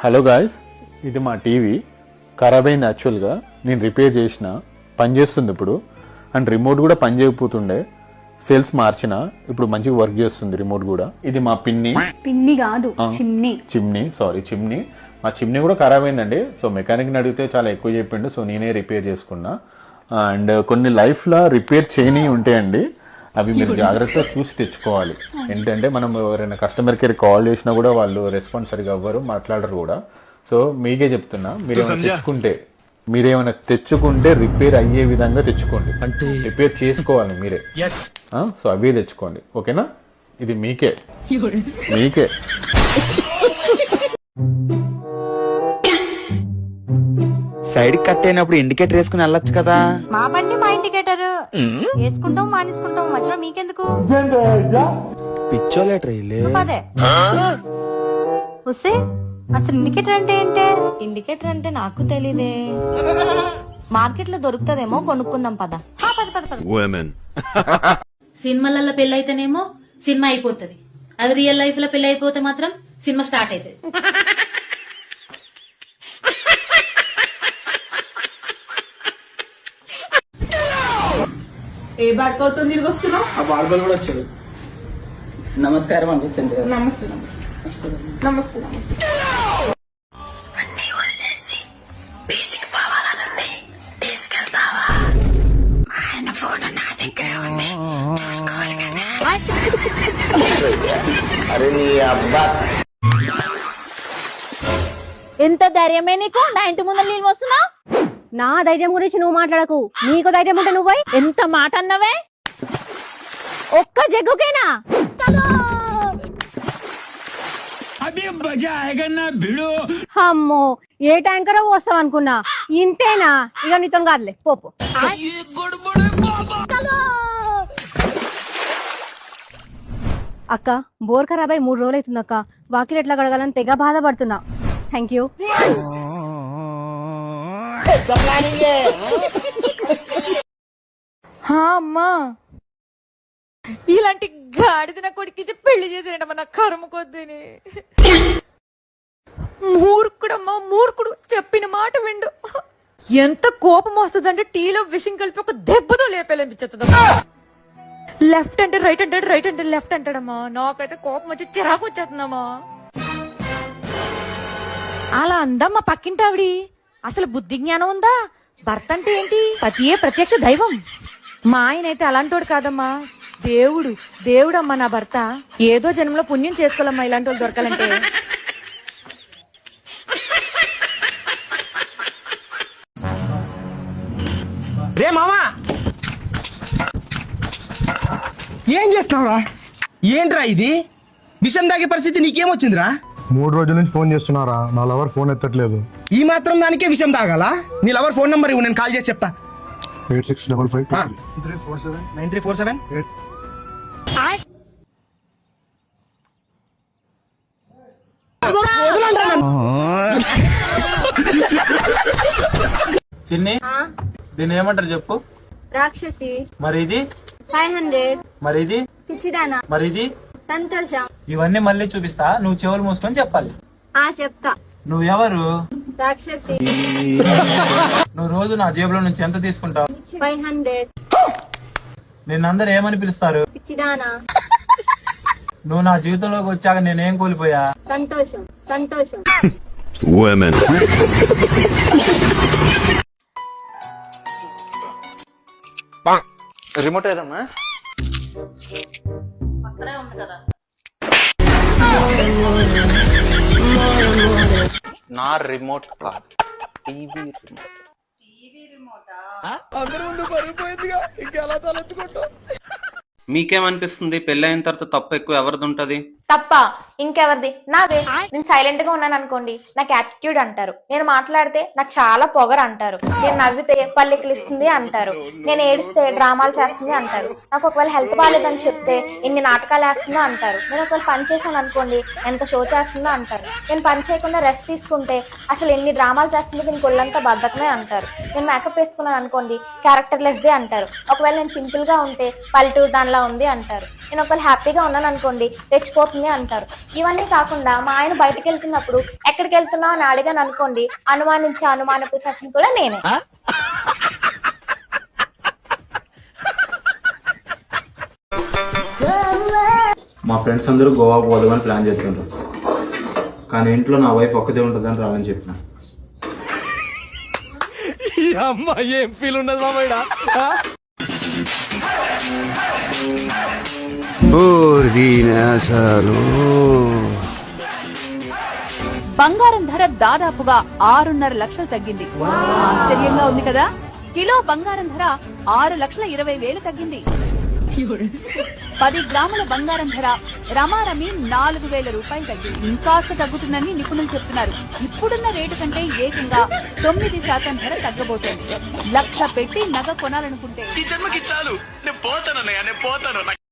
Hello guys, ఇది మా TV ఖరాబ్ అయింది. యాక్చువల్గా నేను రిపేర్ చేసిన, పనిచేస్తుంది ఇప్పుడు. అండ్ రిమోట్ కూడా పని చేయకపోతుండే, సేల్స్ మార్చిన, ఇప్పుడు మంచిగా వర్క్ చేస్తుంది రిమోట్ కూడా. ఇది మా పిన్ని కాదు చిమ్నీ. మా చిమ్నీ కూడా ఖరాబ్ అయిందండి. సో మెకానిక్ని అడిగితే చాలా ఎక్కువ చెప్పిండు, సో నేనే రిపేర్ చేసుకున్నా. అండ్ కొన్ని లైఫ్లో రిపేర్ చేయని ఉంటాయండి, అవి మీరు జాగ్రత్తగా చూసి తెచ్చుకోవాలి. ఏంటంటే మనం ఎవరైనా కస్టమర్ కేర్ కాల్ చేసినా కూడా వాళ్ళు రెస్పాన్స్ సరిగా అవ్వరు, మాట్లాడరు కూడా. సో మీకే చెప్తున్నా, మీరేమైనా తెచ్చుకుంటే రిపేర్ అయ్యే విధంగా తెచ్చుకోండి, అంటే రిపేర్ చేసుకోవాలి మీరే. సో అవే తెచ్చుకోండి, ఓకేనా? ఇది మీకే. సైడ్ కట్ అయినప్పుడు ఇండికేటర్ వేసుకుని వెళ్ళొచ్చు కదా. మా బండి మా ఇండికేటర్ వేసుకుంటాం మానేసుకుంటాం, మధ్యలో మీకెందుకు? పిచ్చోలేటర్ అదే వస్తే అసలు ఇండికేటర్ అంటే ఏంటి? ఇండికేటర్ అంటే నాకు తెలీదే. మార్కెట్ లో దొరుకుతుందేమో, కొనుక్కుందాం పద. సినిమాలలో పెళ్లి అయితేనేమో సినిమా అయిపోతుంది, అది రియల్ లైఫ్ లో పెళ్లి అయిపోతే మాత్రం సినిమా స్టార్ట్ అవుతుంది. ఏ బాడుకోతో తిరిగి వస్తున్నావు? ఆ బాడుకోలు కూడా వచ్చాడు. నమస్కారం అండి. నమస్తే. బేసిక్ కావాలనుంది, తీసుకెళ్తావా? ఆయన ఫోన్ నా దగ్గర ఉంది, చూసుకోవాలి కదా. అరే నీ అబ్బా, ఎంత ధైర్యమే నీకు? నా ఇంటి ముందు నీళ్ళు వస్తున్నావు? నా ధైర్యం గురించి నువ్వు మాట్లాడకు. నీకు ధైర్యం ఉంటే నువ్వు ఎంత మాట అన్నవే? ఒక్క జగ్గుకేనా? అమ్మో, ఏ ట్యాంకర్ వస్తావు అనుకున్నా. ఇంతేనా? ఇక నీతో కాదులే, పోపు. అక్క, బోర్ ఖరాబ్ అయి 3 రోజులు అవుతుంది అక్క. వాకిలు ఎట్లా కడగాలని తెగ బాధపడుతున్నా. Thank you. అమ్మా, ఇలాంటి గాడిద నా కొడుకు పెళ్లి చేసేయడమ్మా, నా కర్మ కొద్దిని. మూర్ఖుడమ్మా, మూర్ఖుడు. చెప్పిన మాట విండు. ఎంత కోపం వస్తుందంటే టీలో విషం కలిపి ఒక దెబ్బతో లేపేలనిపించేస్తుందమ్మా. లెఫ్ట్ అంటే రైట్ అంటాడు, రైట్ అంటే లెఫ్ట్ అంటాడమ్మా. నాకైతే కోపం వచ్చి చిరాకు వచ్చేస్తుందమ్మా. అలా అందమ్మా పక్కింటి ఆవిడి. అసలు బుద్ధి జ్ఞానం ఉందా? భర్త అంటే ఏంటి? పతియే ప్రత్యక్ష దైవం. మా ఆయన అయితే అలాంటోడు కాదమ్మా, దేవుడమ్మా నా భర్త. ఏదో జన్మలో పుణ్యం చేసుకోవాలమ్మా ఇలాంటి వాళ్ళు దొరకాలంటే. రే మామా, ఏం చేస్తున్నావురా? ఏంట్రా ఇది? విషం తాగే పరిస్థితి నీకేమొచ్చిందిరా? 3 రోజుల నుంచి ఫోన్ చేస్తున్నారా, నా లవర్ ఫోన్ ఎత్తట్లేదు. ఈ మాత్రం దానికే విషం తాగాలా? నీ లవర్ ఫోన్ నంబర్ ఇవ్వు, నేను కాల్ చేసి చెప్తా. 8655 9347 చిన్ని, దీన్ని ఏమంటారు చెప్పు? రాక్షసి. మరి ఇది 500. మరి ఇది పిచ్చిదానా. మరి ఇది సంతోషం. ఇవన్నీ మళ్ళీ చూపిస్తా, నువ్వు చెవులు మూసుకొని చెప్పాలి. చెప్తా. నువ్వెవరు? రాక్షసి. నువ్వు రోజు నా జేబులో నుంచి ఎంత తీసుకుంటావు? 500. నిన్నందరూ ఏమని పిలుస్తారు? పిచ్చిదానా. నువ్వు నా జీవితంలోకి వచ్చాక నేనేం కోల్పోయా? సంతోషం. రిమోట్ ఏదమ్మా? నా రిమోట్ కాదు, టీవీ రిమోట్. అందరి ముందు పడిపోయిందిగా, ఇంకెలా తలెత్తుకుంటా? మీకేమనిపిస్తుంది, పెళ్ళైన తర్వాత తప్పు ఎక్కువ ఎవరిది ఉంటది? తప్ప ఇంకెవరిది? నాదే. నేను సైలెంట్ గా ఉన్నాను అనుకోండి, నాకు యాటిట్యూడ్ అంటారు. నేను మాట్లాడితే నాకు చాలా పొగరు అంటారు. నేను నవ్వితే పల్లెకిలిస్తుంది అంటారు. నేను ఏడిస్తే డ్రామాలు చేస్తుంది అంటారు. నాకు ఒకవేళ హెల్త్ బాగాలేదని చెప్తే ఎన్ని నాటకాలు వేస్తుందో అంటారు. నేను ఒకవేళ పని చేశాను అనుకోండి, ఎంత షో చేస్తుందో అంటారు. నేను పని చేయకుండా రెస్ట్ తీసుకుంటే అసలు ఎన్ని డ్రామాలు చేస్తుందో దీనికి ఒళ్ళంతా బద్దకమే అంటారు. నేను మేకప్ వేసుకున్నాను అనుకోండి, క్యారెక్టర్ లెస్ దే అంటారు. ఒకవేళ నేను సింపుల్ గా ఉంటే పల్లెటూరు దానిలా ఉంది అంటారు. నేను ఒకవేళ హ్యాపీగా ఉన్నాను అనుకోండి, రెచ్చిపోతుంది చేస్తుంది అంటారు. ఇవన్నీ కాకుండా మా ఆయన బయటకు వెళ్తున్నప్పుడు ఎక్కడికి వెళ్తున్నావు అని అడిగాను అనుకోండి, అనుమానించే అనుమాన పిశాచిని కూడా నేనే. మా ఫ్రెండ్స్ అందరూ గోవా పోదామని ప్లాన్ చేస్తుంటారు, కానీ ఇంట్లో నా వైఫ్ ఒక్కదే ఉంటుందని రాదని చెప్పిన. బంగారం ధర దాదాపుగా 6.5 లక్షలు తగ్గింది. ఆశ్చర్యంగా ఉంది కదా. కిలో బంగారం ధర 6,20,000 తగ్గింది. 10 గ్రాముల బంగారం ధర రమారమి 4,000 రూపాయలు తగ్గింది. ఇంకాస్త తగ్గుతుందని నిపుణులు చెప్తున్నారు. ఇప్పుడున్న రేటు కంటే ఏకంగా 9% ధర తగ్గబోతోంది. 1,00,000 పెట్టి నగ కొనాలనుకుంటే